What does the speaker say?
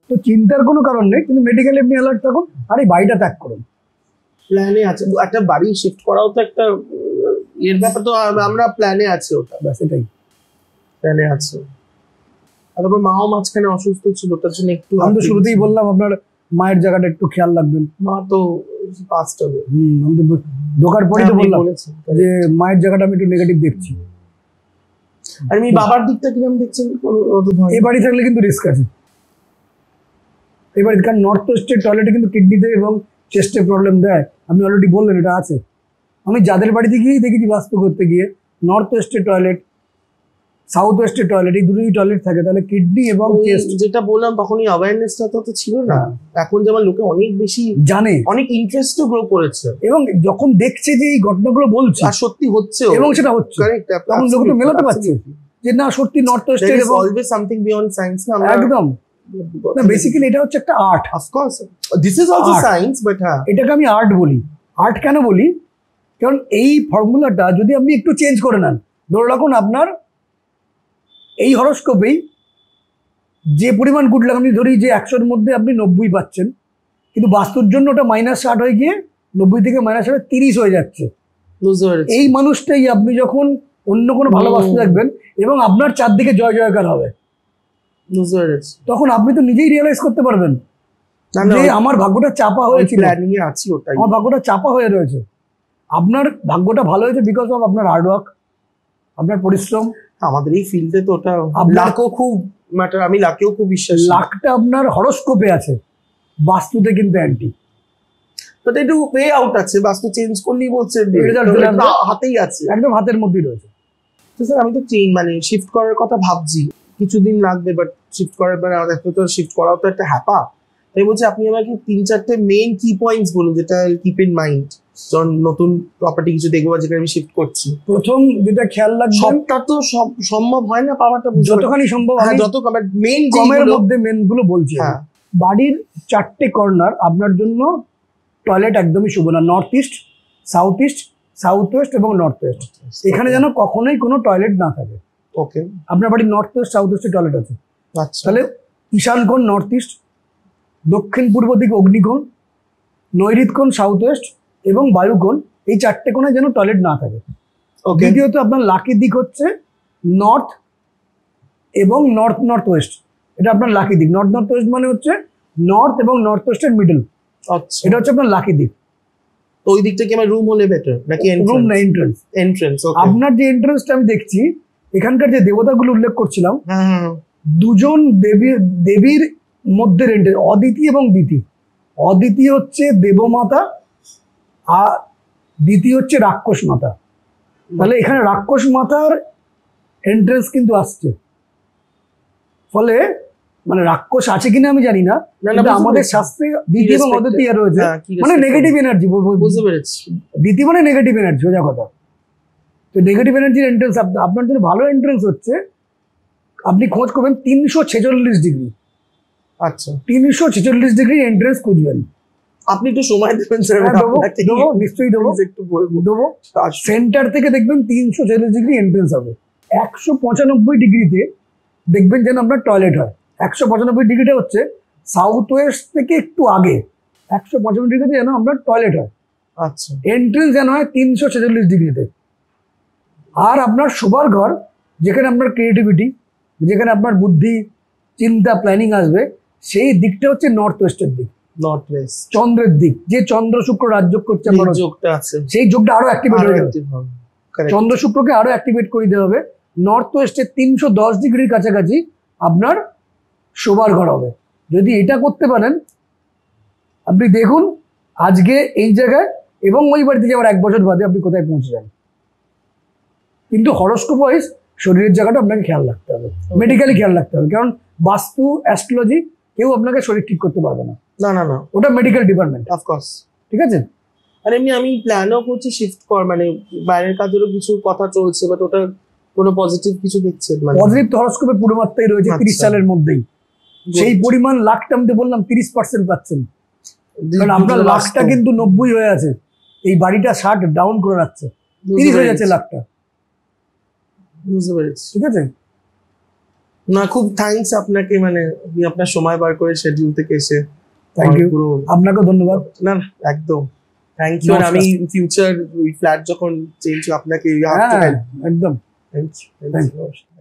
তো চিন্তার কোনো কারণ নেই, কিন্তু মেডিকেলি আপনি অ্যালার্ট থাকুন আর এই বাড়িটা ত্যাগ করুন। প্ল্যানে আছে একটা বাড়ি শিফট করাও তো একটা এর ব্যাপার, তো আমরা প্ল্যানে আছি, ওটা ব্যাস এটাই প্ল্যানে আছে। আর তারপর মাও মাঝখানে অসুস্থ ছিল, তার জন্য একটু আমি তো শুরুতেই বললাম আপনার মায়ের জায়গাটা একটু খেয়াল রাখবেন। মা তো পাস্ট হবে। আমি তো ঢোকার পরেই তো বললাম যে মায়ের জায়গাটা আমি একটু নেগেটিভ দেখছি। আর আমি বাবার দিকটা কিরকম দেখছেন? এই বাড়ি থাকলে কিন্তু রিস্ক আছে এই বাড়ি, কারণ নর্থ ওয়েস্টের টয়লেটে কিন্তু কিডনিতে এবং চেস্টে প্রবলেম দেয়। আপনি অলরেডি বললেন এটা আছে। আমি যাদের বাড়িতে গিয়েই দেখেছি বাস্তু করতে গিয়ে, নর্থ ওয়েস্টের টয়লেট, সাউথ ওয়েস্টের টয়লেট, এই দুটোই টয়লেট থাকে, তাহলে কিডনি এবং চেস্ট। যেটা বললাম তখন এই অ্যাওয়ারনেসটা তো ছিল না, এখন যেমন লোকে অনেক বেশি জানে, অনেক ইন্টারেস্টও গ্রো করেছে, এবং যখন দেখছে যে এই ঘটনাগুলো বলছে আর সত্যি হচ্ছে এবং সেটা হচ্ছে, তখন লোকে তো মেলাতে পারছে যে না সত্যি নর্থ ওয়েস্টের এবং অলওয়েজ সামথিং বিয়ন্ড সায়েন্স না। একদম না, বেসিক্যালি এটা হচ্ছে একটা art. Of course this is also science, but হ্যাঁ এটাকে আমি আর্ট বলি। আর্ট কেন বলি? কারণ এই ফর্মুলাটা যদি আপনি একটু চেঞ্জ করে নেন, ধরে রাখুন আপনার এই হরোস্কোপেই যে পরিমাণ গুড লাক, আমি ধরি যে 100-এর মধ্যে আপনি 90 পাচ্ছেন, কিন্তু বাস্তুর জন্য ওটা -60 হয়ে গিয়ে 90 থেকে -30 হয়ে যাচ্ছে। এই মানুষটাই আপনি যখন অন্য কোনো ভালো বাস্তু দেখবেন এবং আপনার চারদিকে জয় জয়কার হবে, তখন আপনি তো নিজেই রিয়েলাইজ করতে পারবেন যে আমার ভাগ্যটা চাপা হয়েছিল, আমার ভাগ্যটা চাপা হয়ে রয়েছে। আপনার ভাগ্যটা ভালো হয়েছে বিকজ অফ আপনার হার্ডওয়ার্ক, আপনার পরিশ্রম। আমাদের এই ফিল্ডে তো ওটা লাকও খুব ম্যাটার, আমি লাকেও খুব বিশ্বাস। লাকটা আপনার হরোস্কোপে আছে, বাস্তুতে কিন্তু অ্যান্টি। তো একটু ওয়ে আউট আছে, বাস্তু চেঞ্জ করলেই বলছে হাতেই আছে, একদম হাতের মধ্যেই রয়েছে। তো স্যার আমি তো মানে শিফট করার কথা ভাবছি, কিছুদিন লাগবে, বাট শিফট করার পরে তো শিফট করাও তো একটা হ্যাপা। তাই বলছি আপনি আমাকে 3-4টে মেইন কি পয়েন্টস বলুন যেটা কিপ ইন মাইন্ড যখন নতুন প্রপার্টি কিছু দেখবো যেখানে আমি শিফট করছি। প্রথম যেটা খেয়াল রাখবেন, সবটা তো সব সম্ভব হয় না পাওয়াটা, যতখানি সম্ভব যত মেইন কমের মধ্যে মেন গুলো বলছি। বাড়ির 4টে কর্নার আপনার জন্য টয়লেট একদমই শুভ না। North east, south east, south West এবং নর্থ ওয়েস্ট, এখানে যেন কখনোই কোনো টয়লেট না থাকে। ওকে, আপনার বাড়ির নর্থ ওয়েস্ট, সাউথ ওয়েস্টে টয়লেট আছে, তাহলে ঈশান কোণ নর্থ ইস্ট, দক্ষিণ পূর্ব দিকে অগ্নিকোণ, নৈঋত কোণ সাউথ ওয়েস্ট এবং বায়ুকোণ, এই 4টে কোণে যেন টয়লেট না থাকে। দ্বিতীয়ত আপনার লাকি দিক হচ্ছে নর্থ এবং নর্থ নর্থ ওয়েস্ট, এটা আপনার লাকি দিক। নর্থ নর্থ ওয়েস্ট মানে হচ্ছে নর্থ এবং নর্থ ওয়েস্টের মিডল, এটা হচ্ছে আপনার লাকি দিক। তো ওই দিকটা কি আমার রুম হলে বেটার নাকি রুম না এন্ট্রান্স? এন্ট্রান্স। আপনার যে এন্ট্রান্সটা আমি দেখছি, এখানকার যে দেবতাগুলো উল্লেখ করছিলাম, দুজন দেবীর মধ্যে অদিতি এবং দিতি। অদিতি হচ্ছে দেবমাতা আর দিতি হচ্ছে রাক্ষস মাতা। তাহলে এখানে রাক্ষস মাতার এন্ট্রান্স কিন্তু আসছে, ফলে মানে রাক্ষস আছে কিনা আমি জানি না, কিন্তু আমাদের শাস্ত্রে দিতি এবং অদিতি রয়েছে, মানে নেগেটিভ এনার্জি। বুঝতে পেরেছি, দিতি মানে নেগেটিভ এনার্জি, সোজা কথা। তো নেগেটিভ এনার্জির এন্ট্রান্স আপনার জন্য ভালো এন্ট্রান্স হচ্ছে, আপনি খোঁজ করবেন 346 ডিগ্রি। আচ্ছা, 346 ডিগ্রি এন্ট্রান্স খুঁজবেন। আপনি একটু সময় দেবেন স্যার? দেবো, নিশ্চয়ই দেবো, একটু দেবো। সেন্টার থেকে দেখবেন 346 ডিগ্রি এন্ট্রান্স হবে। 195 ডিগ্রিতে দেখবেন যেন আপনার টয়লেট হয়। 195 ডিগ্রিটা হচ্ছে সাউথ ওয়েস্ট থেকে একটু আগে, 195 ডিগ্রিতে যেন আপনার টয়লেট হয়। আচ্ছা, এন্ট্রান্স যেন হয় 346 ডিগ্রিতে। আর আপনার শোবার ঘর, যেখানে আপনার ক্রিয়েটিভিটি, যেখানে আপনার বুদ্ধি, চিন্তা, প্ল্যানিং আসবে, সেই দিকটা হচ্ছে নর্থ ওয়েস্টের দিক, নর্থ ওয়েস্ট, চন্দ্রের দিক। যে চন্দ্র শুক্র রাজযোগ করছে, সেই যোগটা আরো অ্যাক্টিভেট হয়ে যাবে। চন্দ্র শুক্রকে আরো অ্যাক্টিভেট করে দিতে হবে। নর্থ ওয়েস্টে 310 ডিগ্রির কাছাকাছি আপনার শোবার ঘর হবে। যদি এটা করতে পারেন, আপনি দেখুন আজকে এই জায়গায় এবং ওই বাড়িতে যাওয়ার 1 বছর বাদে আপনি কোথায় পৌঁছে যান। কিন্তু হরোস্কোপ ওয়াইজ শরীরের জায়গাটা আপনাকে খেয়াল রাখতে হবে, মেডিকেলি খেয়াল রাখতে হবে, কারণ বাস্তু, অ্যাস্ট্রোলজি কেউ আপনাকে শরীর ঠিক করতে পারবে না। না না না, ওটা মেডিকেল ডিপার্টমেন্ট, অফকোর্স। ঠিক আছে। আর এমনি আমি প্ল্যানও করছি শিফট কর, মানে বাইরের কাজেরও কিছু কথা চলছে, বাট ওটা কোনো পজিটিভ কিছু দেখছেন? মানে পজিটিভ তো হরোস্কোপে পুরো মাত্রাই রয়েছে 30 সালের মধ্যেই। সেই পরিমাণ লাখটা আমি তো বললাম 30% পাচ্ছেন, কারণ আপনার লাখটা কিন্তু 90 হয়ে আছে, এই বাড়িটা 60 ডাউন করে রাখছে, 30 হয়ে যাচ্ছে লাখটা। বুঝতে পেরেছি, ঠিক আছে। না, খুব থ্যাঙ্কস আপনাকে, মানে আপনি আপনার সময় বার করে শিডিউল থেকে এসে। থ্যাংক ইউ, পুরো আপনাকেও ধন্যবাদ। না না, একদম থ্যাংক ইউ। আমি ফিউচার ফ্ল্যাট যখন চেঞ্জ আপনাকে হ্যাঁ একদম। Thank you.